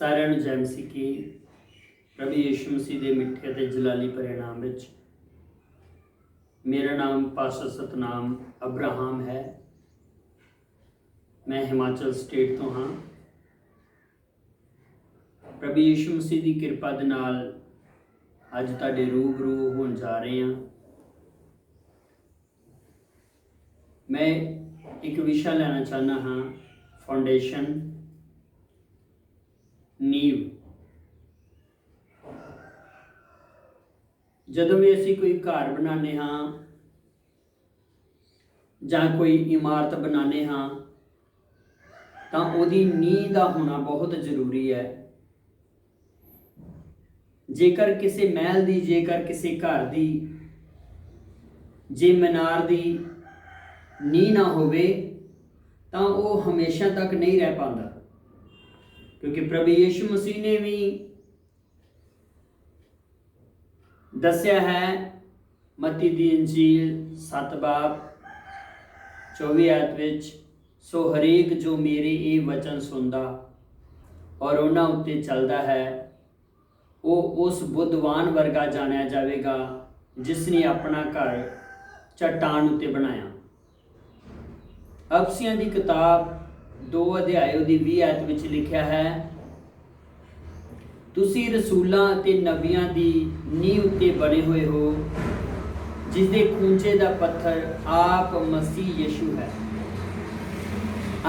ਸਾਰਿਆਂ ਨੂੰ ਜੈ ਮਸੀਹ ਕੀ। प्रभु यीशु मसीह के मिठे ते जलाली भरे नाम विच मेरा नाम पास्टर सतनाम अब्राहम है। मैं हिमाचल स्टेट तो हाँ। प्रभु यीशु मसीह की कृपा दे नाल अज तुहाडे रूबरू होण जा रहे हैं। मैं एक विषय लेना चाहना हाँ, फाउंडेशन नींव। जदों भी असी कोई घर बनाने हाँ जां कोई इमारत बनाने हाँ तां उहदी नींह दा होना बहुत जरूरी है। जेकर किसी महल दी, जेकर किसी घर दी जे मीनार दी नींह ना होवे तां वो हमेशा तक नहीं रह पाता, क्योंकि प्रभु यीशु मसीह ने भी दस्या है। मत्ती दी इंजील 7 बाब 24 आयत विच, सो हरेक जो मेरे ये वचन सुनदा और उन्हां उत्ते चलदा है वो उस बुद्धवान वर्गा जानिया जाएगा जिसने अपना घर चट्टान उत्ते बनाया। अफसियां दी किताब 2 अध्याय 20 आयत विच लिखिया है, तुसी रसूलां ते नबियां दी नींह उत्ते बने हुए हो, जिसदे खूंचे दा पत्थर आप मसीह यीशु है।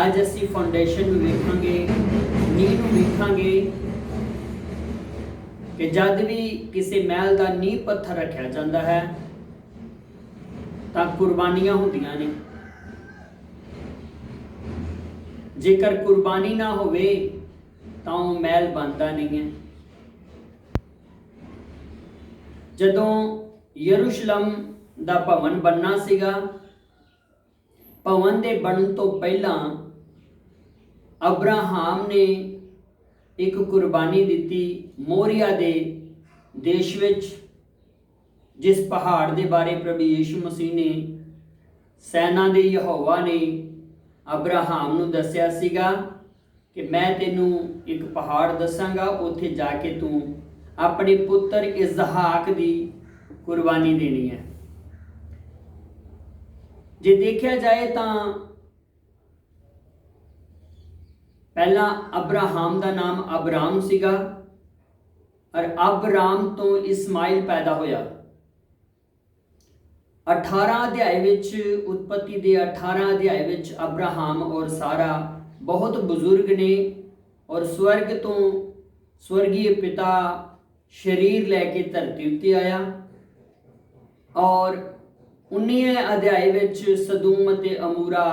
अज असी फाउंडेशन नूं वेखांगे, नींह नूं वेखांगे कि जद भी किसी महल दा नींह पत्थर रखिया जाता है तां कुर्बानियां हुंदियां ने। जेकर कुर्बानी ना होवे तां वो महल बनता नहीं है। जदों यरूशलेम दा भवन बनना सीगा, भवन दे बनन तो पहला अब्राहम ने एक कुर्बानी दी मोरिया दे देश विच, जिस पहाड़ दे बारे प्रभु यीशु मसीह ने सैना दे यहोवा ने अब्राहम नूं दस्सिया सीगा कि मैं तेनू एक पहाड़ दसांगा, उत्थे जाके तू अपने पुत्र इसहाक दी कुर्बानी देनी है। जे देखा जाए तो पहला अब्राहम का नाम अब्राम सीगा और अब्राम तो इस्माइल पैदा होया। 18 अध्याय विच, उत्पत्ति दे 18 अध्याय विच अब्राहम और सारा बहुत बुजुर्ग ने और स्वर्ग तो स्वर्गीय पिता शरीर लैके धरती उत्ते आया। और 19 अध्याय विच सदूम ते अमूरा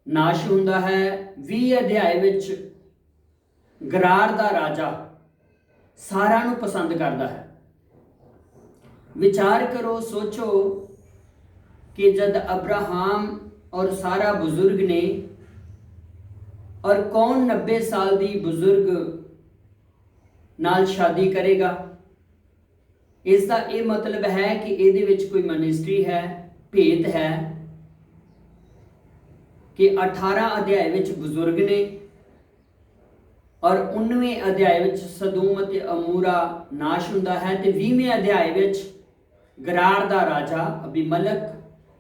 नाश हुंदा है। 20 अध्याय विच गरार दा राजा सारा नूं पसंद करदा है। विचार करो, सोचो कि जद अब्राहम और सारा बुजुर्ग ने, और कौन 90 साल दी बुजुर्ग नाल शादी करेगा? इसका ये मतलब है कि इहदे विच कोई मिनिस्ट्री है, भेद है कि 18 अध्याय विच बुजुर्ग ने और 19वें अध्याय विच सदूम ते अमूरा नाश हुंदा है, ते 20वें अध्याय विच गरार दा राजा अबीमलक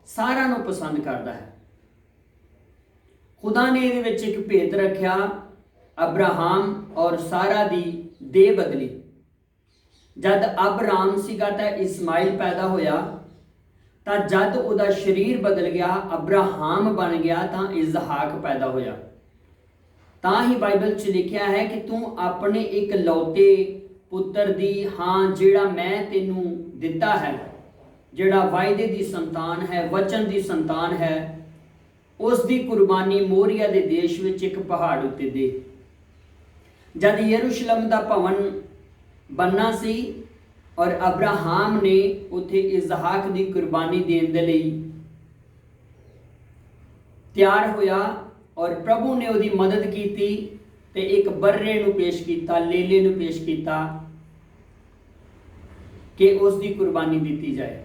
सारा नूं पसंद करदा है। खुदा ने इहदे विच एक भेद रखिया, अब्राहम और सारा दी दे बदली। जद अब्राम सीगा तां इस्माइल पैदा होया, तां जद उहदा शरीर बदल गया, अब्राहम बन गया, तां इसहाक पैदा होया। तां ही बाइबल च लिखिया है कि तू अपने एक लौते पुत्र दी, हाँ जिहड़ा मैं तेनू दिता है, जिहड़ा वायदे दी संतान है, वचन दी संतान है, उस दी कुर्बानी मोरिया दे देश विच एक पहाड़ उत्ते दे। जद यरूशलेम दा भवन बनना सी और अब्राहम ने उत्थे इसहाक दी कुर्बानी देने दे लई तैयार होया और प्रभु ने उहदी मदद कीती ते एक बर्रे नूं पेश कीता, लेले नूं पेश कीता कि उसकी कुर्बानी दी जाए।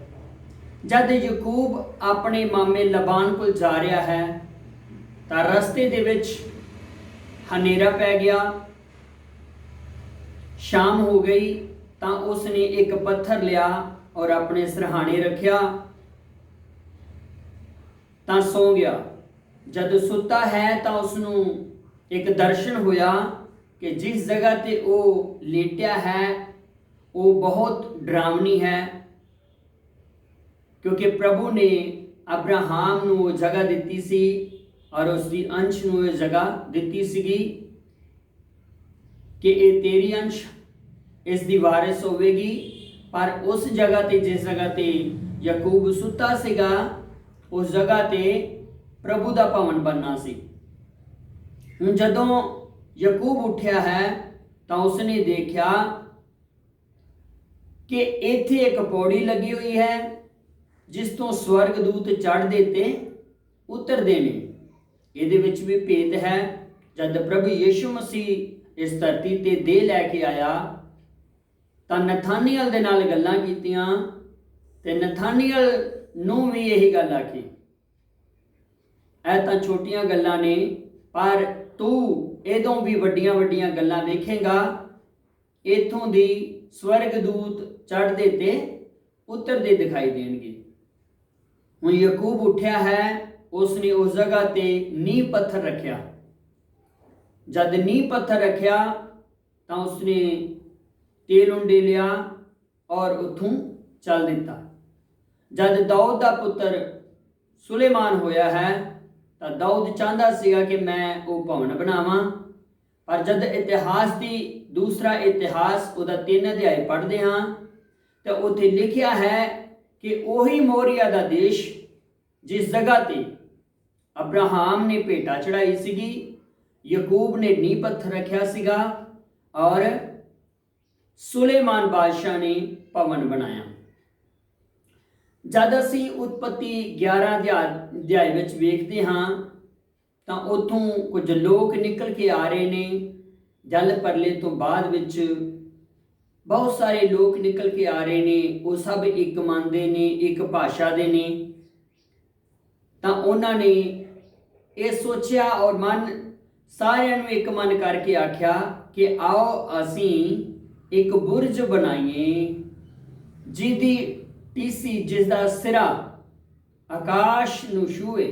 जद यकूब अपने मामे लबान को जा रहा है तो रस्ते दे विच हनेरा पै गया शाम हो गई तो उसने एक पत्थर लिया और अपने सरहाने रखिया तो सौ गया। जब सुता है तो उसनू एक दर्शन होया कि जिस जगह ते वो लेटिया है वो बहुत डरावनी है, क्योंकि प्रभु ने अब्राहम नू वो जगह दी सी और उसकी अंश नू ये जगह दी सीगी कि ये तेरी अंश इस दी वारिस होवेगी। पर उस जगह ते जिस जगह ते याकूब सुता सीगा उस जगह ते प्रभु दा भवन बनना सी। हुण जदों याकूब उठिया है तो उसने देखा कि इत्थे एक पौड़ी लगी हुई है जिस तो स्वर्गदूत चढ़ते ते उतरते ने। इहदे विच भी भेद है। जब प्रभु यीशु मसीह इस धरती ते दे लैके आया तो नथानियल दे नाल गल्लां कीतियां ते नथानियल नूं भी यही गल आखी, ऐ तां छोटियां गल्लां ने पर तू इदों भी वड्डियां वड्डियां गल्लां वेखेगा। इत्थों दी स्वर्गदूत चढ़ते ते उतरते दिखाई देणगे। हुण याकूब उठिया है, उसने उस जगह ते नींह पत्थर रखिया। जद नींह पत्थर रखिया तो उसने तेल उंडे लिया और उथों चल दिता। जद दाऊद का पुत्र सुलेमान होया है तो दाऊद चाहता सीगा कि मैं वो भवन बनावां, पर जद इतिहास की दूसरा इतिहास उहदा 3 अध्याय पढ़ते हाँ तो उत्थे लिखिया है कि उही मोरिया का देश जिस जगह ते अब्राहम ने भेटा चढ़ाई सीगी, याकूब ने नींह पत्थर रखिया सीगा और सुलेमान बादशाह ने भवन बनाया। जद असी उत्पत्ति 11 अध्याय विच वेखते हाँ तो उतों कुछ लोग निकल के आ रहे ने। जल परले तो बाद विच बहुत सारे लोग निकल के आ रहे ने, वो सब एक मन दे ने, एक भाषा दे ने। तो उन्होंने ये सोचा और मन सारिਆਂ ਨੂੰ एक मन करके आख्या कि आओ असी एक बुरज बनाइए जिहदी टीसी जिसका सिरा आकाश नूं छूए,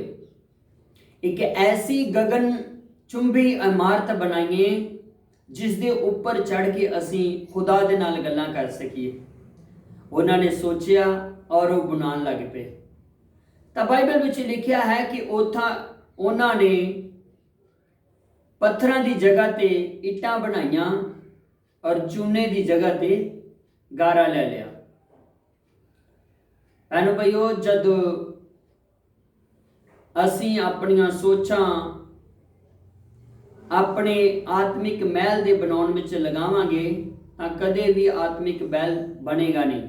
एक ऐसी गगन चुंबी इमारत बनाइए जिस दे उपर चढ़ के असी खुदा दे नाल गल्लां कर सकीए। उन्होंने सोचा और वो बनान लग पे। तो बाइबल विच लिखिया है कि उथा उन्होंने पत्थरां दी जगह ते इट्टां बनाईयां और चूने दी जगह ते गारा ले लिया। भैनों भाइयों, जद असी अपनियां सोचां अपने आत्मिक महल दे बनाउण विच लगावांगे तां कदे भी आत्मिक महल बनेगा नहीं।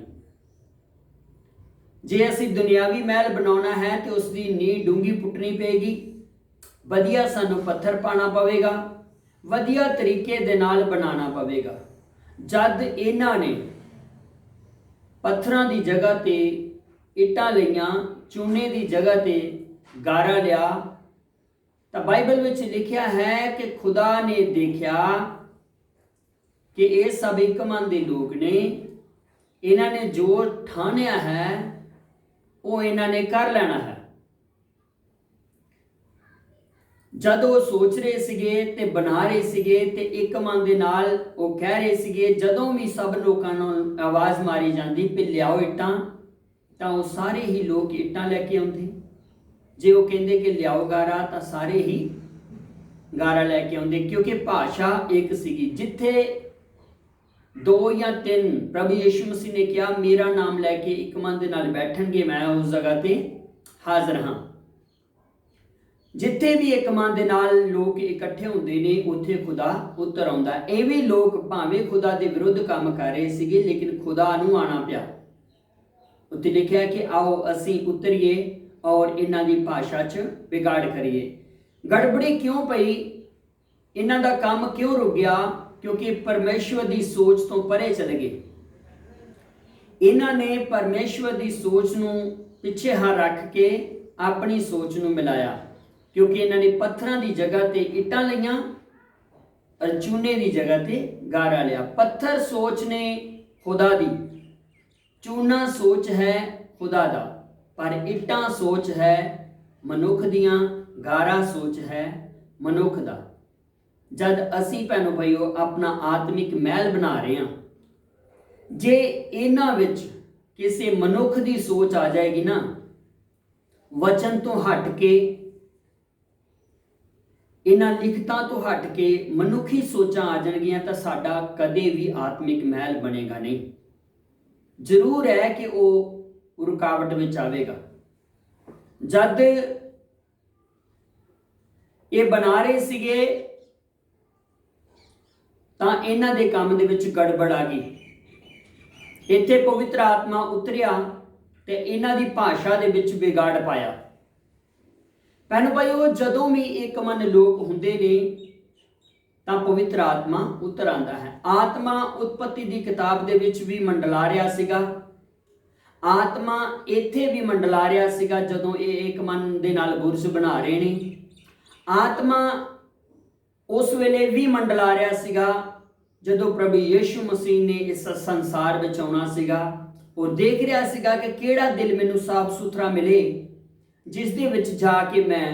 जे असी दुनियावी महल बनाउणा है तो उसकी नींह डूंगी पुट्टनी पेगी, वधिया सानू पत्थर पाना पवेगा, वधिया तरीके दे नाल बनाना पवेगा। जद इन्हां ने पत्थरां दी जगह ते इट्टां लईयां, चूने दी जगह ते गारा लिया, तो बाइबल विच लिखिया है कि खुदा ने देखा कि ये सब एक मन दे लोग ने, इन्हां ने जो ठानिया है वो इन्हां ने कर लेना है। जद वो सोच रहे सीगे ते बना रहे सीगे ते एक मन दे नाल वो कह रहे सीगे, जदों भी सब लोगों नूं आवाज़ मारी जाती भी लियाओ इट्टां, तो वो सारे ही लोग इट्टां लैके आउंदे। जे वो कहते कि लियाओ गारा तो सारे ही गारा लैके आउंदे, क्योंकि भाषा एक सीगी। जिथे 2 या 3 प्रभु यीशु मसीह ने कहा मेरा नाम लैके एक मन दे नाल बैठणगे, मैं उस जगह ते हाज़र हाँ। जिथे भी एक मन दे नाल लोग इकट्ठे होंदे ने उत्थे खुदा उतर आउंदा। एवें लोग भावें खुदा दे विरुद्ध काम कर रहे सीगे लेकिन खुदा नूं आना पिया। उत्थे लिखिया कि आओ असी उतरीए और इन्हां दी भाषा च बिगाड़ करिए। गड़बड़ी क्यों पई, इन्हां दा काम क्यों रुक गया? क्योंकि परमेश्वर दी सोच तो परे चले गए। इन्हां ने परमेश्वर दी सोच नूं पिछे हाँ रख के अपनी सोच नूं मिलाया, क्योंकि इन्हां ने पत्थरां दी जगह ते इट्टां लईयां और चूने दी जगह ते गारा लिया। पत्थर सोच ने खुदा दी, चूना सोच है खुदा दा, पर इट्टां सोच है मनुख दियां, गारा सोच है मनुख दा। जद असी भैनों भाईओ अपना आत्मिक महल बना रहे हैं, जे इन्हां विच किसी मनुख की सोच आ जाएगी ना, वचन तो हट के, इन्हां लिखतां तो हट के मनुखी सोचां आ जाएगियां, तो साडा कदे भी आत्मिक महल बनेगा नहीं। जरूर है कि वो रुकावट विच आवेगा। जद ये बना रहे सीगे तां इन्हां दे काम दे विच गड़बड़ आ गई। इत्थे पवित्र आत्मा उतरिया ते इन्हां दी भाषा दे विच बिगाड़ पाया। भैनों भाईओ, जदों भी एक मन लोक हुंदे ने तां पवित्र आत्मा उतर आंदा है। आत्मा उत्पत्ति दी किताब दे विच भी मंडला रिहा सीगा, आत्मा इत्थे भी मंडला रिहा सीगा जदों ये एक मन दे नाल बुरज बना रहे ने। आत्मा उस वेले भी मंडला रिहा सीगा जदों प्रभु यीशु मसीह ने इस संसार विच आउणा सीगा। वो देख रहा सीगा कि किहड़ा दिल मैनूं साफ सुथरा मिले जिस दे विच जाके मैं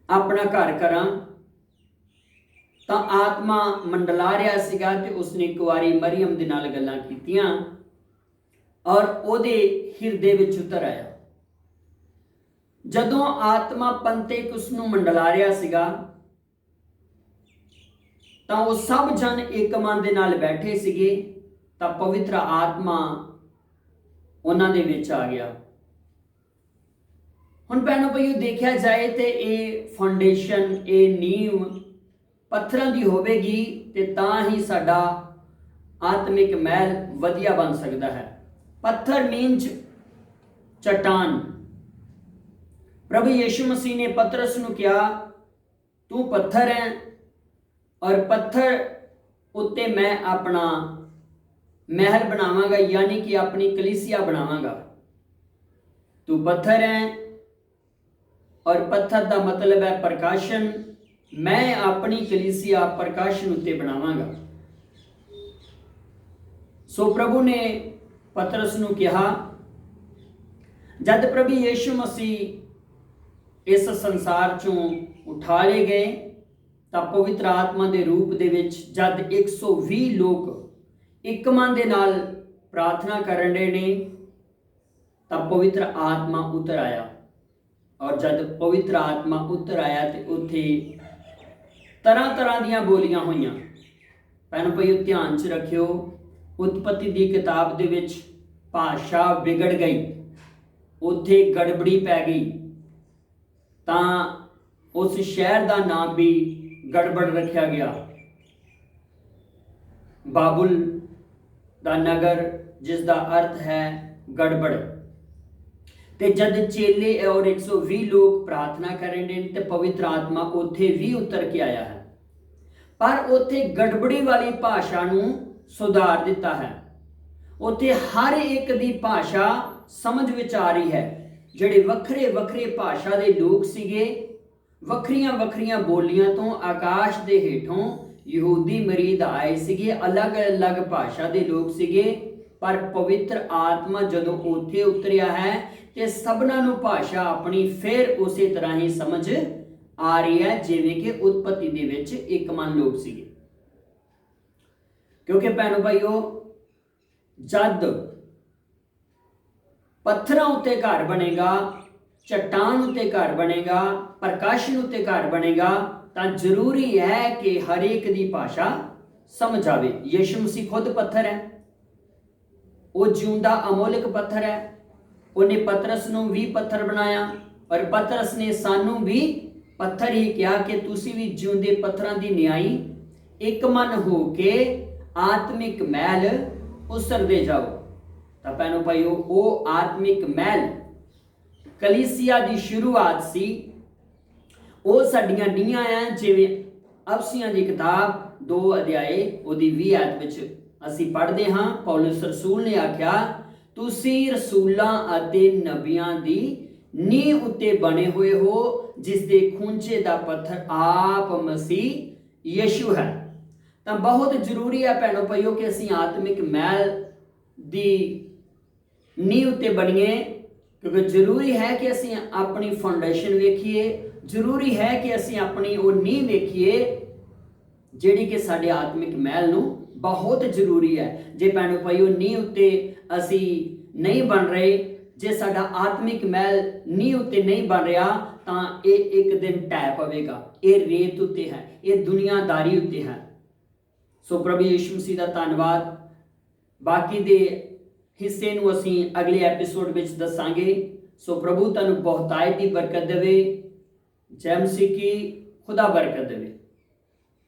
अपना घर करां। तां आत्मा मंडला रिहा सीगा ते उसने कुआरी मरियम दे नाल गल्लां कीतियां और ओहदे हिरदे विच उतर आया। जदों आत्मा पंतेकुस्त नूं मंडला रिहा सीगा तां वो सब जन एक मन दे नाल बैठे सीगे, तां पवित्र आत्मा उन्हां दे विच आ गया। हुण भैणों भाईओ, देखा जाए तो ये फाउंडेशन, ये नींव पत्थरां दी होवेगी ते तां ही साडा आत्मिक महल वधिया बन सकदा है। पत्थर मीन्स चट्टान। प्रभु यीशु मसीह ने पतरस नूं कहा, तू पत्थर है और पत्थर उत्ते मैं अपना महल बनावांगा, यानी कि अपनी कलीसिया बनावांगा। तू पत्थर है और पत्थर का मतलब है प्रकाशन। मैं अपनी कलीसिया प्रकाशन उत्ते बनावांगा। सो प्रभु ने पतरस नूं कहा, जद प्रभु यीशु मसीह इस संसार चों उठा ले गए तां पवित्र आत्मा दे रूप दे विच जद 120 लोग एक मन दे नाल प्रार्थना करन रहे ने तां पवित्र आत्मा उतर आया। और जब पवित्र आत्मा उतर आया तो उत्थे तरह तरह दीयां बोलियां होईयां। भैणों भाईओ, ध्यान च रखियो, उत्पत्ति दी किताब दे विच भाषा बिगड़ गई, उत्थे गड़बड़ी पै गई, तां उस शहर का नाम भी गड़बड़ रखा गया, बाबुल दा नगर, जिसका अर्थ है गड़बड़। ते जद चेले और 120 लोग प्रार्थना करेंगे तो पवित्र आत्मा उत्थे भी उतर के आया है, पर उत्थे गड़बड़ी वाली भाषा नूं सुधार दिता है। उत्थे हर एक दी भाषा समझ विच आ रही है। जिहड़े वखरे वखरे भाषा दे लोग सीगे, वखरियां वखरियां बोलियां तो आकाश दे हेठों यहूदी मरीद आए सीगे, अलग अलग भाषा दे लोग सीगे, पर पवित्र आत्मा जदों उत्थे उतरिया है ते सबना नूं भाषा अपनी फिर उसी तरह ही समझ आ रही है जिवें कि उत्पत्ति दे विच एक मन लोग सीगे। क्योंकि भैणों भाईओ, जद पत्थरां उत्ते घर बनेगा, चट्टान उत्ते घर बनेगा, प्रकाशन उत्ते घर बनेगा, तां जरूरी है कि हर एक दी भाषा समझ आवे। यीशु मसीह खुद पत्थर है, वो जिउंदा अमोलक पत्थर है। उन्हें पतरस नूं भी पत्थर बनाया और पतरस ने सानू भी पत्थर ही कहा कि तुसी भी जिउंदे पत्थरां दी न्याई एक मन हो के आत्मिक महल उसरदे जाओ। तो भैनों भाईओ, वो आत्मिक महल कलीसिया दी शुरुआत सी, वो साडियां नीआं हैं। जिवें अफसियां दी किताब 2 अध्याय ओदी 20 आयत विच असीं पढ़दे हां, पौलुस रसूल ने आख्या, तुसीं रसूलां अते नबियां दी नींह उत्ते बने हुए हो, जिस दे खूंचे दा पत्थर आप मसीह यीशु है। ਤਾਂ ਬਹੁਤ ਜ਼ਰੂਰੀ ਹੈ ਭੈਣੋ ਭਾਈਓ ਕਿ ਅਸੀਂ ਆਤਮਿਕ ਮੈਲ ਦੀ ਨੀਂਹ ਉੱਤੇ ਬਣੀਏ, ਕਿਉਂਕਿ ਜ਼ਰੂਰੀ ਹੈ ਕਿ ਅਸੀਂ ਆਪਣੀ ਫਾਊਂਡੇਸ਼ਨ ਵੇਖੀਏ, ਜ਼ਰੂਰੀ ਹੈ ਕਿ ਅਸੀਂ ਆਪਣੀ ਉਹ ਨੀਂਹ ਵੇਖੀਏ ਜਿਹੜੀ ਕਿ ਸਾਡੇ ਆਤਮਿਕ ਮੈਲ ਨੂੰ ਬਹੁਤ ਜ਼ਰੂਰੀ ਹੈ। ਜੇ ਭੈਣੋ ਭਾਈਓ ਨੀਂਹ ਉੱਤੇ ਅਸੀਂ ਨਹੀਂ ਬਣ ਰਹੇ, ਜੇ ਸਾਡਾ ਆਤਮਿਕ ਮੈਲ ਨੀਂਹ ਉੱਤੇ ਨਹੀਂ ਬਣ ਰਿਹਾ ਤਾਂ ਇਹ ਇੱਕ ਦਿਨ ਢਹਿ ਪਵੇਗਾ। ਇਹ ਰੇਤ ਉੱਤੇ ਹੈ, ਇਹ ਦੁਨੀਆਦਾਰੀ ਉੱਤੇ ਹੈ। ਸੋ ਪ੍ਰਭੂ ਯਿਸੂ ਮਸੀਹ ਦਾ ਧੰਨਵਾਦ। ਬਾਕੀ ਦੇ ਹਿੱਸੇ ਨੂੰ ਅਸੀਂ ਅਗਲੇ ਐਪੀਸੋਡ ਵਿੱਚ ਦੱਸਾਂਗੇ। ਸੋ ਪ੍ਰਭੂ ਤੁਹਾਨੂੰ ਬਹੁਤਾਇਤ ਦੀ ਬਰਕਤ ਦੇਵੇ। ਜੈ ਮਸੀਹ ਕੀ, ਖੁਦਾ ਬਰਕਤ ਦੇਵੇ।